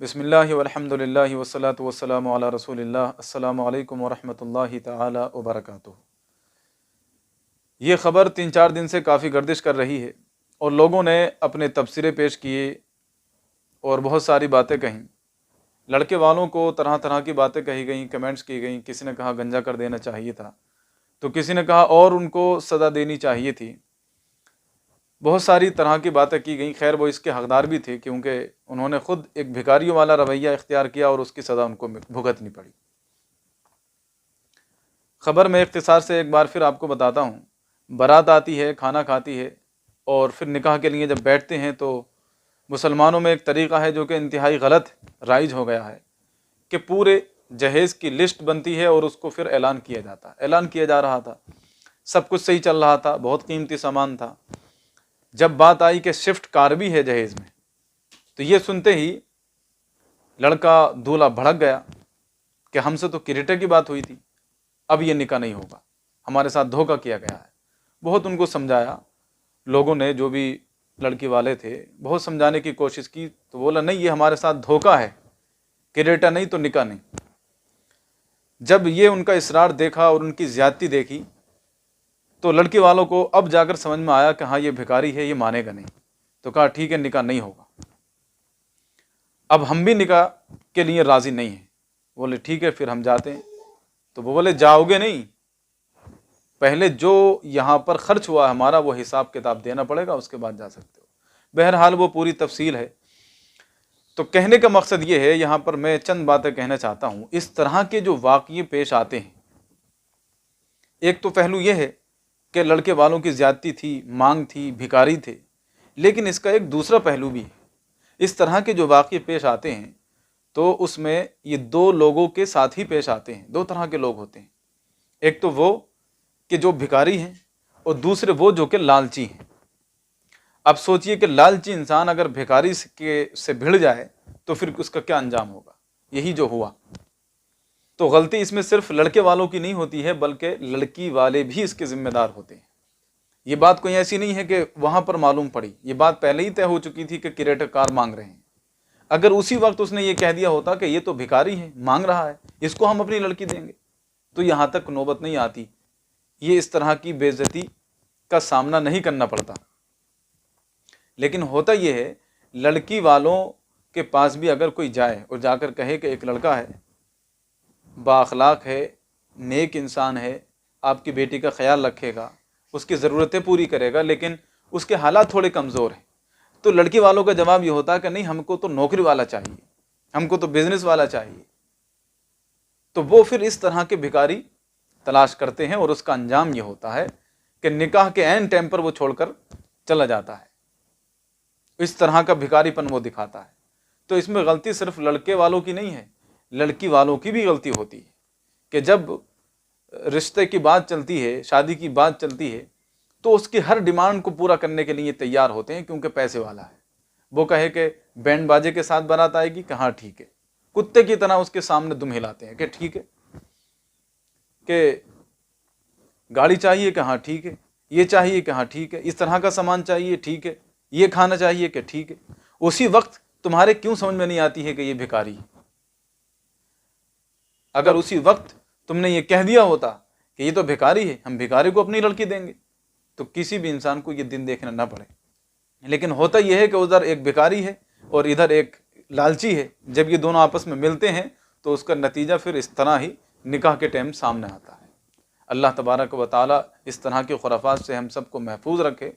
बिस्मिल्लाहि वल्हम्दुलिल्लाहि वस्सलातु वस्सलामु अला रसूलिल्लाह। अस्सलामु अलैकुम वरहमतुल्लाहि तआला वबरकातुहू। ये ख़बर 3-4 दिन से काफ़ी गर्दिश कर रही है और लोगों ने अपने तबसरे पेश किए और बहुत सारी बातें कहीं। लड़के वालों को तरह तरह की बातें कही गई, कमेंट्स की गई। किसी ने कहा गंजा कर देना चाहिए था, तो किसी ने कहा और उनको सज़ा देनी चाहिए थी। बहुत सारी तरह की बातें की गई। खैर, वो इसके हकदार भी थे क्योंकि उन्होंने खुद एक भिखारियों वाला रवैया इख्तियार किया और उसकी सज़ा उनको भुगतनी पड़ी। ख़बर में इख्तिसार से एक बार फिर आपको बताता हूँ। बारात आती है, खाना खाती है और फिर निकाह के लिए जब बैठते हैं तो मुसलमानों में एक तरीक़ा है जो कि इंतहाई गलत राइज हो गया है कि पूरे जहेज़ की लिस्ट बनती है और उसको फिर ऐलान किया जाता है। ऐलान किया जा रहा था, सब कुछ सही चल रहा था, बहुत कीमती सामान था। जब बात आई कि शिफ्ट कार भी है जहेज़ में, तो ये सुनते ही लड़का दूल्हा भड़क गया कि हमसे तो किरेटे की बात हुई थी, अब ये निकाह नहीं होगा, हमारे साथ धोखा किया गया है। बहुत उनको समझाया लोगों ने, जो भी लड़की वाले थे, बहुत समझाने की कोशिश की, तो बोला नहीं, ये हमारे साथ धोखा है, किरेटा नहीं तो निकाह नहीं। जब ये उनका इसरार देखा और उनकी ज़्यादती देखी तो लड़की वालों को अब जाकर समझ में आया कि हाँ, ये भिखारी है, ये मानेगा नहीं। तो कहा ठीक है, निकाह नहीं होगा। अब हम भी निकाह के लिए राज़ी नहीं हैं। बोले ठीक है, फिर हम जाते हैं। तो वो बोले जाओगे नहीं, पहले जो यहाँ पर खर्च हुआ हमारा वो हिसाब किताब देना पड़ेगा, उसके बाद जा सकते हो। बहरहाल वो पूरी तफसील है। तो कहने का मकसद ये है, यहाँ पर मैं चंद बातें कहना चाहता हूँ। इस तरह के जो वाक़ये पेश आते हैं, एक तो पहलू ये है कि लड़के वालों की ज़्यादती थी, मांग थी, भिखारी थे, लेकिन इसका एक दूसरा पहलू भी है। इस तरह के जो वाक़ये पेश आते हैं तो उसमें ये दो लोगों के साथ ही पेश आते हैं। दो तरह के लोग होते हैं, एक तो वो कि जो भिखारी हैं और दूसरे वो जो कि लालची हैं। अब सोचिए कि लालची इंसान अगर भिखारी से भिड़ जाए तो फिर उसका क्या अंजाम होगा। यही जो हुआ। तो गलती इसमें सिर्फ लड़के वालों की नहीं होती है, बल्कि लड़की वाले भी इसके जिम्मेदार होते हैं। ये बात कोई ऐसी नहीं है कि वहां पर मालूम पड़ी, ये बात पहले ही तय हो चुकी थी कि किरेटर कार मांग रहे हैं। अगर उसी वक्त उसने ये कह दिया होता कि ये तो भिखारी है, मांग रहा है, इसको हम अपनी लड़की देंगे, तो यहाँ तक नौबत नहीं आती, ये इस तरह की बेइज्जती का सामना नहीं करना पड़ता। लेकिन होता यह है, लड़की वालों के पास भी अगर कोई जाए और जाकर कहे कि एक लड़का है, बाअखलाक है, नेक इंसान है, आपकी बेटी का ख्याल रखेगा, उसकी ज़रूरतें पूरी करेगा, लेकिन उसके हालात थोड़े कमज़ोर हैं, तो लड़की वालों का जवाब ये होता है कि नहीं, हमको तो नौकरी वाला चाहिए, हमको तो बिजनेस वाला चाहिए। तो वो फिर इस तरह के भिखारी तलाश करते हैं और उसका अंजाम ये होता है कि निकाह के ऐन टाइम पर वो छोड़कर चला जाता है। इस तरह का भिखारीपन वो दिखाता है। तो इसमें गलती सिर्फ लड़के वालों की नहीं है, लड़की वालों की भी गलती होती है कि जब रिश्ते की बात चलती है, शादी की बात चलती है, तो उसकी हर डिमांड को पूरा करने के लिए तैयार होते हैं क्योंकि पैसे वाला है। वो कहे कि बैंड बाजे के साथ बारात आएगी, कि हाँ ठीक है, कुत्ते की तरह उसके सामने दुम हिलाते हैं कि ठीक है, कि गाड़ी चाहिए, कि हाँ ठीक है, ये चाहिए, कि हाँ ठीक है, इस तरह का सामान चाहिए, ठीक है, ये खाना चाहिए, कि ठीक है। उसी वक्त तुम्हारे क्यों समझ में नहीं आती है कि ये भिखारी है? अगर उसी वक्त तुमने ये कह दिया होता कि ये तो भिखारी है, हम भिखारी को अपनी लड़की देंगे, तो किसी भी इंसान को ये दिन देखना ना पड़े। लेकिन होता यह है कि उधर एक भिखारी है और इधर एक लालची है। जब ये दोनों आपस में मिलते हैं तो उसका नतीजा फिर इस तरह ही निकाह के टाइम सामने आता है। अल्लाह तबारक व तआला इस तरह के खुराफात से हम सबको महफूज रखे।